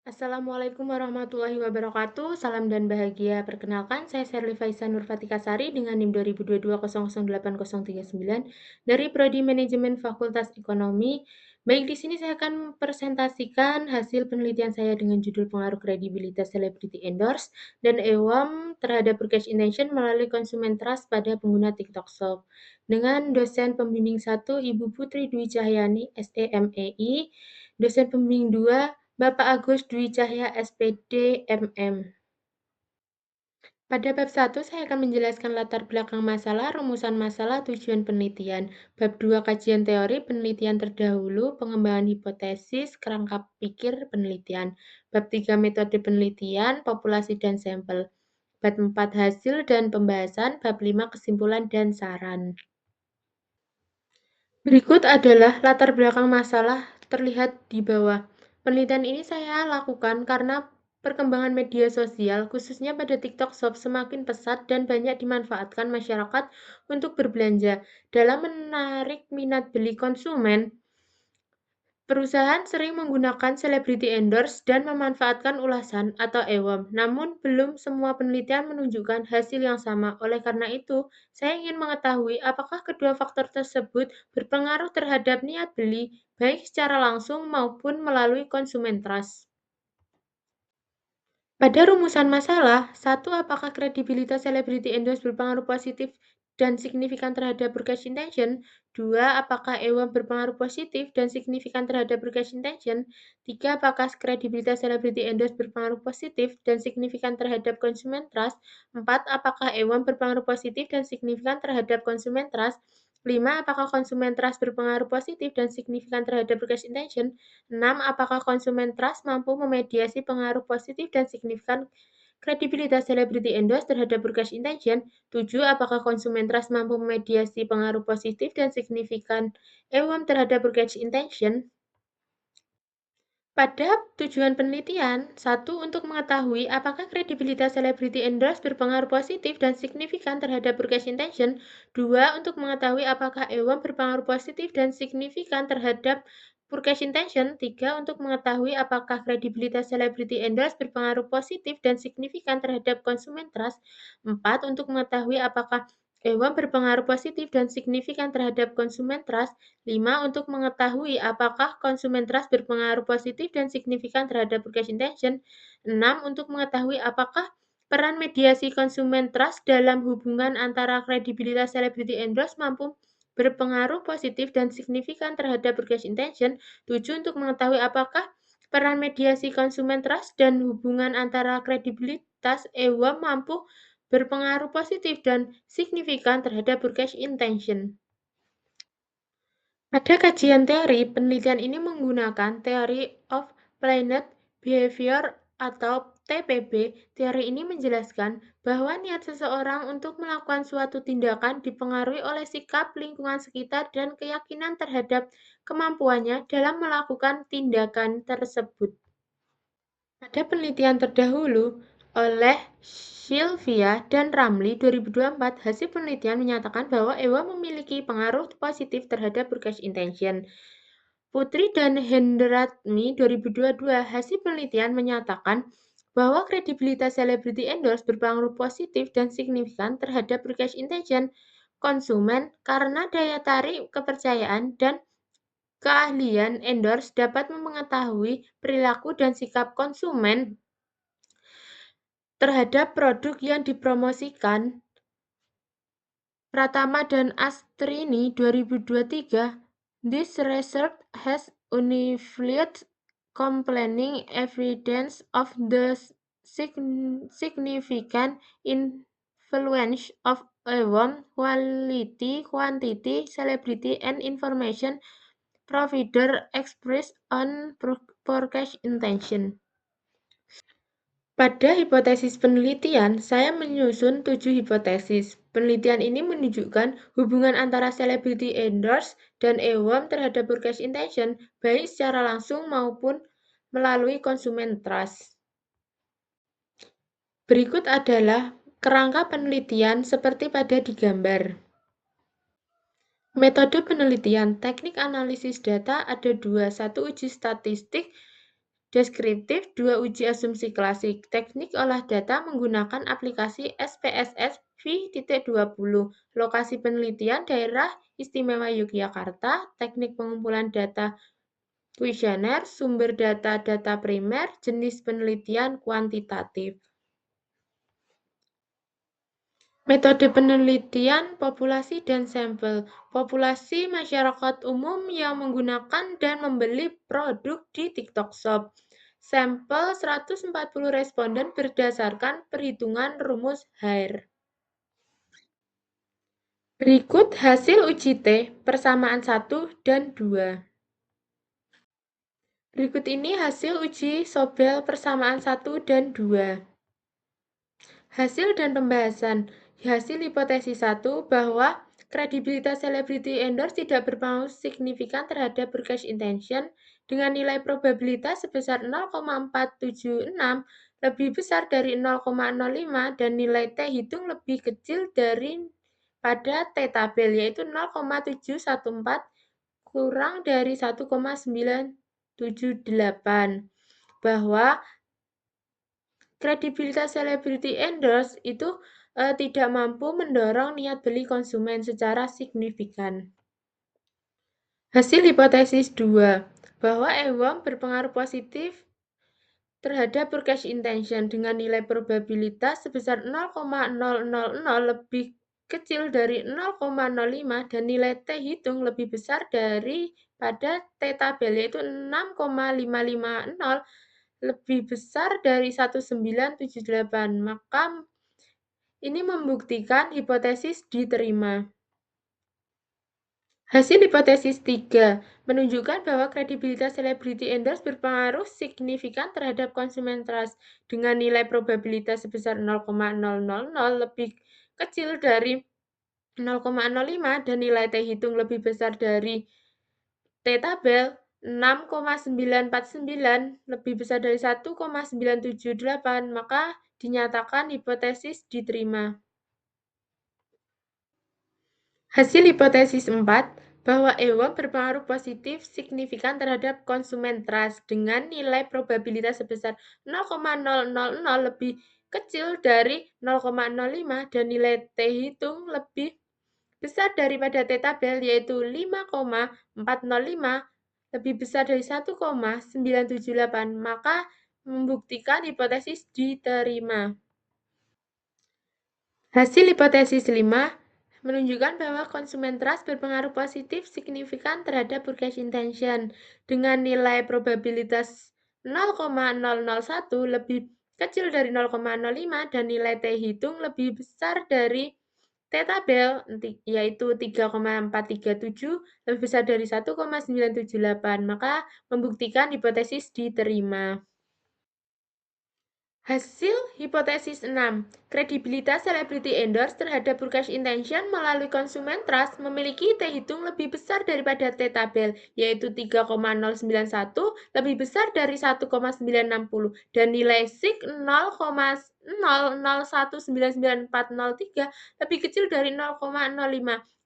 Assalamualaikum warahmatullahi wabarakatuh. Salam dan bahagia. Perkenalkan, saya Sherly Faisa Nurfatikasari dengan NIM 2022008039 dari Prodi Manajemen Fakultas Ekonomi. Baik, di sini saya akan mempresentasikan hasil penelitian saya dengan judul pengaruh kredibilitas celebrity endorse dan EWAM terhadap broadcast intention melalui consumer trust pada pengguna TikTok Shop dengan dosen pembimbing 1 Ibu Putri Dwi Cahyani, SEMEI, dosen pembimbing 2 Bapak Agus Dwi Cahya, SPD, MM. Pada bab 1, saya akan menjelaskan latar belakang masalah, rumusan masalah, tujuan penelitian. Bab 2, kajian teori, penelitian terdahulu, pengembangan hipotesis, kerangka pikir penelitian. Bab 3, metode penelitian, populasi dan sampel. Bab 4, hasil dan pembahasan. Bab 5, kesimpulan dan saran. Berikut adalah latar belakang masalah terlihat di bawah. Penelitian ini saya lakukan karena perkembangan media sosial, khususnya pada TikTok Shop, semakin pesat dan banyak dimanfaatkan masyarakat untuk berbelanja. Dalam menarik minat beli konsumen, perusahaan sering menggunakan celebrity endorse dan memanfaatkan ulasan atau EWAM, namun belum semua penelitian menunjukkan hasil yang sama. Oleh karena itu, saya ingin mengetahui apakah kedua faktor tersebut berpengaruh terhadap niat beli, baik secara langsung maupun melalui konsumen trust. Pada rumusan masalah, 1. Apakah kredibilitas celebrity endorse berpengaruh positif dan signifikan terhadap broadcast intention? 2. Apakah EWAM berpengaruh positif dan signifikan terhadap broadcast intention? 3. Apakah kredibilitas celebrity endorse berpengaruh positif dan signifikan terhadap konsumen trust? 4. Apakah EWAM berpengaruh positif dan signifikan terhadap konsumen trust? 5. Apakah konsumen trust berpengaruh positif dan signifikan terhadap broadcast intention? 6. Apakah konsumen trust mampu memediasi pengaruh positif dan signifikan kredibilitas celebrity endorse terhadap broadcast intention? 7. Apakah konsumen trust mampu memediasi pengaruh positif dan signifikan EWAM terhadap broadcast intention? Pada tujuan penelitian, 1. Untuk mengetahui apakah kredibilitas celebrity endorse berpengaruh positif dan signifikan terhadap broadcast intention. 2. Untuk mengetahui apakah EWAM berpengaruh positif dan signifikan terhadap broadcast intention. 3. Untuk mengetahui apakah kredibilitas celebrity endorse berpengaruh positif dan signifikan terhadap konsumen trust. 4. Untuk mengetahui apakah EWAM berpengaruh positif dan signifikan terhadap konsumen trust. 5. Untuk mengetahui apakah konsumen trust berpengaruh positif dan signifikan terhadap broadcast intention. 6. Untuk mengetahui apakah peran mediasi konsumen trust dalam hubungan antara kredibilitas celebrity endorse mampu berpengaruh positif dan signifikan terhadap broadcast intention. 7. Untuk mengetahui apakah peran mediasi konsumen trust dan hubungan antara kredibilitas EWAM mampu berpengaruh positif dan signifikan terhadap broadcast intention. Pada kajian teori, penelitian ini menggunakan Theory of Planned Behavior atau TPB. Teori ini menjelaskan bahwa niat seseorang untuk melakukan suatu tindakan dipengaruhi oleh sikap lingkungan sekitar dan keyakinan terhadap kemampuannya dalam melakukan tindakan tersebut. Pada penelitian terdahulu oleh Sylvia dan Ramli 2024, hasil penelitian menyatakan bahwa EWA memiliki pengaruh positif terhadap broadcast intention. Putri dan Hendratmi 2022, hasil penelitian menyatakan bahwa kredibilitas celebrity endorse berpengaruh positif dan signifikan terhadap broadcast intention konsumen karena daya tarik kepercayaan dan keahlian endorse dapat mengetahui perilaku dan sikap konsumen terhadap produk yang dipromosikan. Pratama dan Astrini 2023, this research has uniflied compelling evidence of the significant influence of EWAM quality, quantity, celebrity, and information provider expressed on broadcast intention. Pada hipotesis penelitian, saya menyusun 7 hipotesis. Penelitian ini menunjukkan hubungan antara celebrity endorse dan EWAM terhadap broadcast intention, baik secara langsung maupun melalui konsumen trust. Berikut adalah kerangka penelitian seperti pada di gambar. Metode penelitian, teknik analisis data ada dua, satu uji statistik Deskriptif, 2 uji asumsi klasik. Teknik olah data menggunakan aplikasi SPSS V.20. Lokasi penelitian daerah istimewa Yogyakarta. Teknik pengumpulan data kuesioner, sumber data primer, jenis penelitian kuantitatif. Metode penelitian populasi dan sampel. Populasi masyarakat umum yang menggunakan dan membeli produk di TikTok Shop. Sampel 140 responden berdasarkan perhitungan rumus Hare. Berikut hasil uji T, persamaan 1 dan 2. Berikut ini hasil uji Sobel persamaan 1 dan 2. Hasil dan pembahasan. Hasil hipotesis 1 bahwa kredibilitas celebrity endorse tidak berpengaruh signifikan terhadap broadcast intention dengan nilai probabilitas sebesar 0,476 lebih besar dari 0,05 dan nilai T hitung lebih kecil dari pada T tabel yaitu 0,714 kurang dari 1,978 bahwa kredibilitas celebrity endorse itu tidak mampu mendorong niat beli konsumen secara signifikan. Hasil hipotesis 2 bahwa EWOM berpengaruh positif terhadap purchase intention dengan nilai probabilitas sebesar 0,000 lebih kecil dari 0,05 dan nilai T hitung lebih besar dari pada T tabel yaitu 6,550 lebih besar dari 1978. Maka ini membuktikan hipotesis diterima. Hasil hipotesis 3 menunjukkan bahwa kredibilitas celebrity endorse berpengaruh signifikan terhadap konsumen trust dengan nilai probabilitas sebesar 0,000 lebih kecil dari 0,05 dan nilai T hitung lebih besar dari T tabel 6,949 lebih besar dari 1,978, maka dinyatakan hipotesis diterima. Hasil hipotesis 4 bahwa EWOM berpengaruh positif signifikan terhadap konsumen trust dengan nilai probabilitas sebesar 0,000 lebih kecil dari 0,05 dan nilai T hitung lebih besar daripada T tabel yaitu 5,405 lebih besar dari 1,978, maka membuktikan hipotesis diterima. Hasil hipotesis 5 menunjukkan bahwa konsumen trust berpengaruh positif signifikan terhadap purchase intention dengan nilai probabilitas 0,001 lebih kecil dari 0,05 dan nilai T hitung lebih besar dari T tabel yaitu 3,437 lebih besar dari 1,978, maka membuktikan hipotesis diterima. Hasil hipotesis 6. Kredibilitas celebrity endorse terhadap broadcast intention melalui konsumen trust memiliki T hitung lebih besar daripada T tabel, yaitu 3,091 lebih besar dari 1,960 dan nilai SIG 0,00199403 lebih kecil dari 0,05.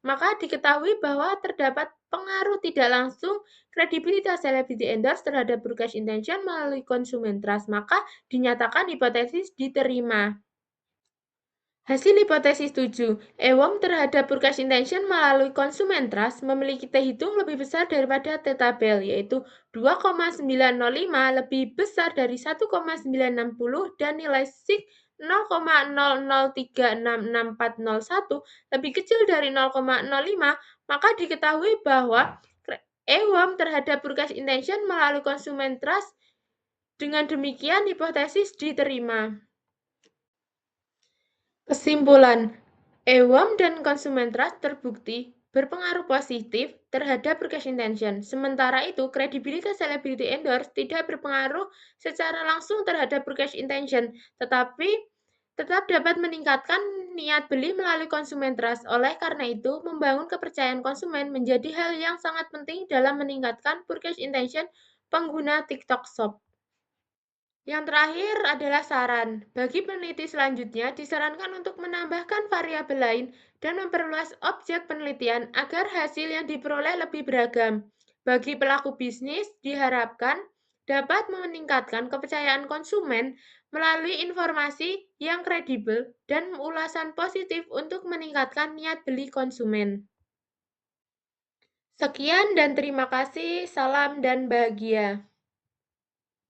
Maka diketahui bahwa terdapat pengaruh tidak langsung kredibilitas celebrity endorse terhadap broadcast intention melalui konsumen trust, maka dinyatakan hipotesis diterima. Hasil hipotesis 7, EWOM terhadap broadcast intention melalui konsumen trust memiliki T hitung lebih besar daripada T tabel, yaitu 2,905 lebih besar dari 1,960 dan nilai SIG 0,00366401 lebih kecil dari 0,05, maka diketahui bahwa EWOM terhadap broadcast intention melalui konsumen trust. Dengan demikian, hipotesis diterima. Kesimpulan, EWOM dan konsumen trust terbukti berpengaruh positif terhadap broadcast intention. Sementara itu, kredibilitas celebrity endorse tidak berpengaruh secara langsung terhadap broadcast intention, tetapi tetap dapat meningkatkan niat beli melalui konsumen trust. Oleh karena itu, membangun kepercayaan konsumen menjadi hal yang sangat penting dalam meningkatkan broadcast intention pengguna TikTok Shop. Yang terakhir adalah saran. Bagi peneliti selanjutnya, disarankan untuk menambahkan variabel lain dan memperluas objek penelitian agar hasil yang diperoleh lebih beragam. Bagi pelaku bisnis, diharapkan dapat meningkatkan kepercayaan konsumen melalui informasi yang kredibel dan ulasan positif untuk meningkatkan niat beli konsumen. Sekian dan terima kasih, salam dan bahagia.